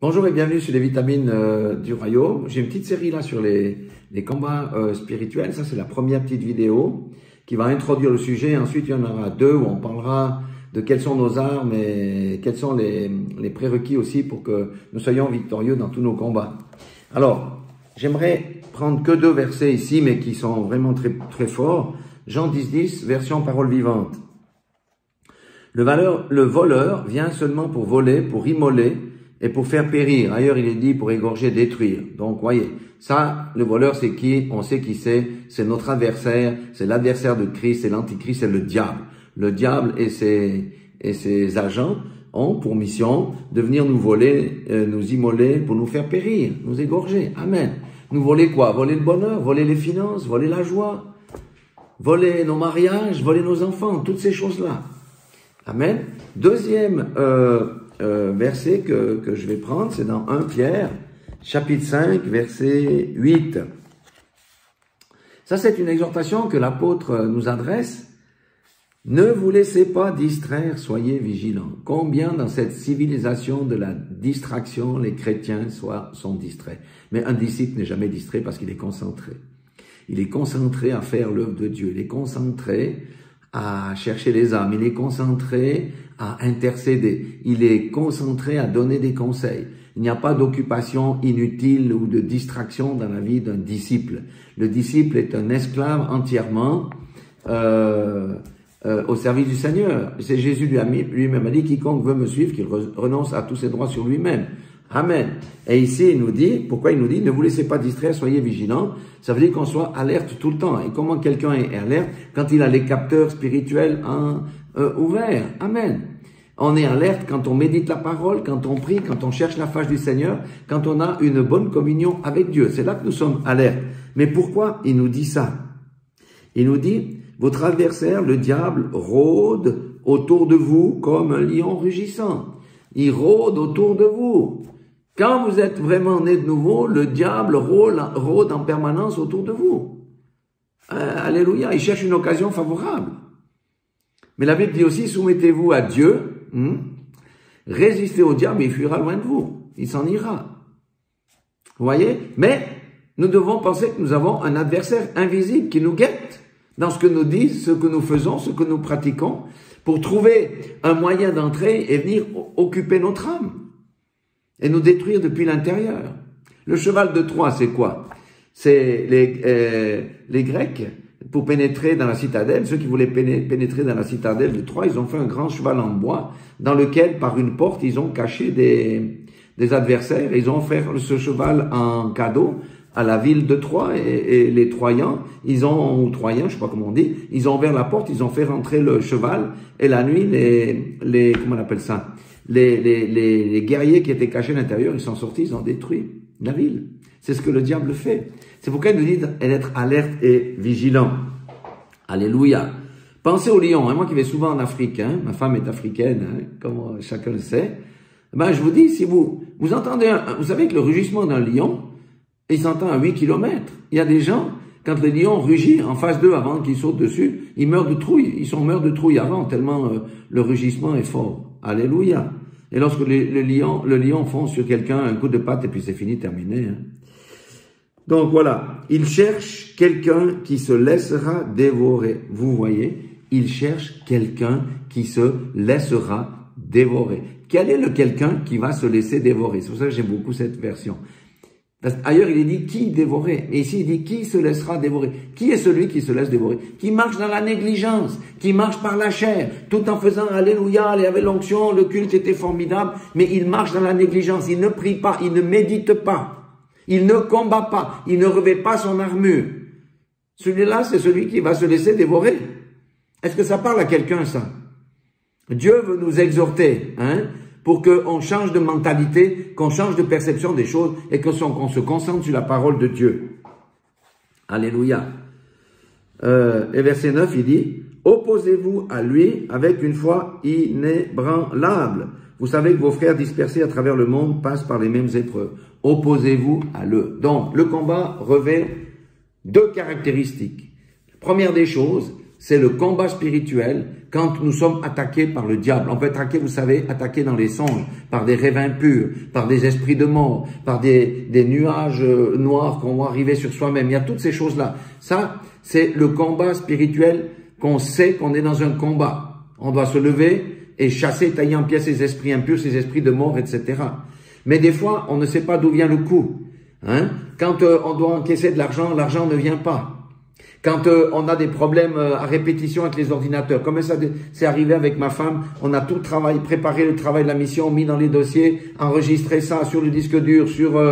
Bonjour et bienvenue sur les vitamines du royaume. J'ai une petite série là sur les combats spirituels. Ça, c'est la première petite vidéo qui va introduire le sujet. Ensuite, il y en aura deux où on parlera de quelles sont nos armes et quels sont les prérequis aussi pour que nous soyons victorieux dans tous nos combats. Alors, j'aimerais prendre que deux versets ici, mais qui sont vraiment très, très forts. Jean 10, version parole vivante. Le voleur vient seulement pour voler, pour immoler et pour faire périr. Ailleurs, il est dit pour égorger, détruire. Donc, voyez, ça, le voleur, c'est qui? On sait qui c'est. C'est notre adversaire. C'est l'adversaire de Christ. C'est l'antichrist. C'est le diable. Le diable et ses agents ont pour mission de venir nous voler, nous immoler pour nous faire périr, nous égorger. Amen. Nous voler quoi? Voler le bonheur, voler les finances, voler la joie, voler nos mariages, voler nos enfants, toutes ces choses-là. Amen. Deuxième verset que je vais prendre, c'est dans 1 Pierre, chapitre 5, verset 8. Ça, c'est une exhortation que l'apôtre nous adresse. Ne vous laissez pas distraire, soyez vigilants. Combien dans cette civilisation de la distraction, les chrétiens sont distraits. Mais un disciple n'est jamais distrait parce qu'il est concentré. Il est concentré à faire l'œuvre de Dieu. Il est concentré à chercher les âmes. Il est concentré à intercéder. Il est concentré à donner des conseils. Il n'y a pas d'occupation inutile ou de distraction dans la vie d'un disciple. Le disciple est un esclave entièrement au service du Seigneur. C'est Jésus lui-même a dit, quiconque veut me suivre, qu'il renonce à tous ses droits sur lui-même. Amen. Et ici, il nous dit, pourquoi il nous dit, ne vous laissez pas distraire, soyez vigilants. Ça veut dire qu'on soit alerte tout le temps. Et comment quelqu'un est alerte? Quand il a les capteurs spirituels ouverts. Amen. On est alerte quand on médite la parole, quand on prie, quand on cherche la face du Seigneur, quand on a une bonne communion avec Dieu. C'est là que nous sommes alertes. Mais pourquoi il nous dit ça? Il nous dit, votre adversaire, le diable, rôde autour de vous comme un lion rugissant. Il rôde autour de vous. Quand vous êtes vraiment né de nouveau, le diable rôde en permanence autour de vous. Alléluia, il cherche une occasion favorable. Mais la Bible dit aussi, soumettez-vous à Dieu, résistez au diable et il fuira loin de vous. Il s'en ira. Vous voyez? Mais nous devons penser que nous avons un adversaire invisible qui nous guette dans ce que nous disent, ce que nous faisons, ce que nous pratiquons, pour trouver un moyen d'entrer et venir occuper notre âme et nous détruire depuis l'intérieur. Le cheval de Troie, c'est quoi? C'est les Grecs, pour pénétrer dans la citadelle, ceux qui voulaient pénétrer dans la citadelle de Troie, ils ont fait un grand cheval en bois dans lequel, par une porte, ils ont caché des adversaires et ils ont offert ce cheval en cadeau à la ville de Troie et les Troyens, ou Troyens, je sais pas comment on dit, ils ont ouvert la porte, ils ont fait rentrer le cheval et la nuit, comment on appelle ça? Les guerriers qui étaient cachés à l'intérieur, ils sont sortis, ils ont détruit la ville. C'est ce que le diable fait. C'est pourquoi il nous dit d'être alerte et vigilant. Alléluia. Pensez au lion. Moi qui vais souvent en Afrique, ma femme est africaine, comme chacun le sait. Je vous dis, si vous entendez, vous savez que le rugissement d'un lion, il s'entend à 8 km. Il y a des gens, quand le lion rugit en face d'eux avant qu'ils sautent dessus, ils meurent de trouille. Ils meurent de trouille avant, tellement le rugissement est fort. Alléluia. Et lorsque le lion fonce sur quelqu'un, un coup de patte et puis c'est fini, terminé. Donc voilà, il cherche quelqu'un qui se laissera dévorer. Vous voyez, il cherche quelqu'un qui se laissera dévorer. Quel est le quelqu'un qui va se laisser dévorer? C'est pour ça que j'aime beaucoup cette version. Parce qu'ailleurs, il est dit qui dévorer. Et ici, il dit qui se laissera dévorer. Qui est celui qui se laisse dévorer? Qui marche dans la négligence, qui marche par la chair, tout en faisant alléluia, il y avait l'onction, le culte était formidable, mais il marche dans la négligence, il ne prie pas, il ne médite pas, il ne combat pas, il ne revêt pas son armure. Celui-là, c'est celui qui va se laisser dévorer. Est-ce que ça parle à quelqu'un, ça? Dieu veut nous exhorter, pour qu'on change de mentalité, qu'on change de perception des choses et qu'on se concentre sur la parole de Dieu. Alléluia. Et verset 9, il dit, opposez-vous à lui avec une foi inébranlable. Vous savez que vos frères dispersés à travers le monde passent par les mêmes épreuves. Opposez-vous à eux. Donc, le combat revêt deux caractéristiques. La première des choses, c'est le combat spirituel quand nous sommes attaqués par le diable. On peut être attaqué, vous savez, attaqué dans les songes, par des rêves impurs, par des esprits de mort, par des nuages noirs qu'on voit arriver sur soi-même. Il y a toutes ces choses-là. Ça, c'est le combat spirituel qu'on sait qu'on est dans un combat. On doit se lever et chasser, tailler en pièces ces esprits impurs, ces esprits de mort, etc. Mais des fois, on ne sait pas d'où vient le coup. Hein? Quand on doit encaisser de l'argent, l'argent ne vient pas. Quand on a des problèmes à répétition avec les ordinateurs, comme ça c'est arrivé avec ma femme, on a tout préparé le travail de la mission, mis dans les dossiers, enregistré ça sur le disque dur, sur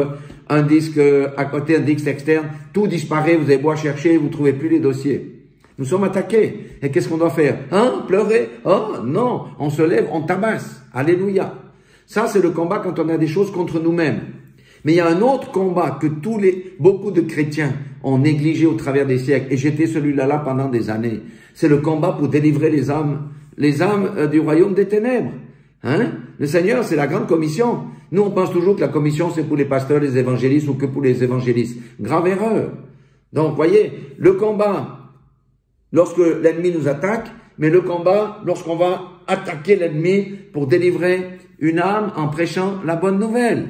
un disque à côté, un disque externe, tout disparaît, vous avez beau chercher, vous ne trouvez plus les dossiers. Nous sommes attaqués. Et qu'est-ce qu'on doit faire? Hein? Pleurer? Oh non, on se lève, on tabasse. Alléluia. Ça, c'est le combat quand on a des choses contre nous-mêmes. Mais il y a un autre combat que beaucoup de chrétiens ont négligé au travers des siècles. Et j'étais celui-là pendant des années. C'est le combat pour délivrer les âmes du royaume des ténèbres. Hein? Le Seigneur, c'est la grande commission. Nous, on pense toujours que la commission, c'est pour les pasteurs, les évangélistes ou que pour les évangélistes. Grave erreur. Donc, voyez, le combat lorsque l'ennemi nous attaque, mais le combat lorsqu'on va attaquer l'ennemi pour délivrer une âme en prêchant la bonne nouvelle.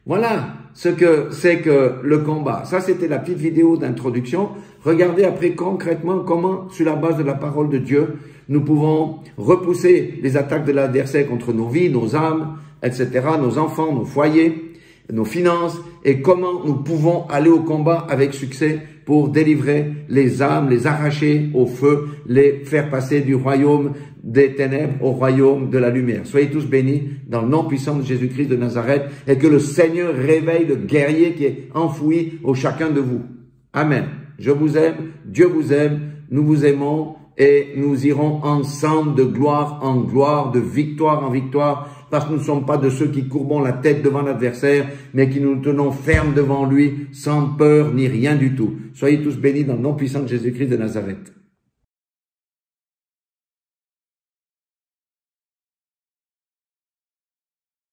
Voilà ce que c'est que le combat. Ça, c'était la petite vidéo d'introduction. Regardez après concrètement comment, sur la base de la parole de Dieu, nous pouvons repousser les attaques de l'adversaire contre nos vies, nos âmes, etc., nos enfants, nos foyers, nos finances, et comment nous pouvons aller au combat avec succès pour délivrer les âmes, les arracher au feu, les faire passer du royaume des ténèbres au royaume de la lumière. Soyez tous bénis dans le nom puissant de Jésus-Christ de Nazareth et que le Seigneur réveille le guerrier qui est enfoui au chacun de vous. Amen. Je vous aime, Dieu vous aime, nous vous aimons et nous irons ensemble de gloire en gloire, de victoire en victoire, parce que nous ne sommes pas de ceux qui courbons la tête devant l'adversaire, mais qui nous tenons fermes devant lui, sans peur ni rien du tout. Soyez tous bénis dans le nom puissant de Jésus-Christ de Nazareth.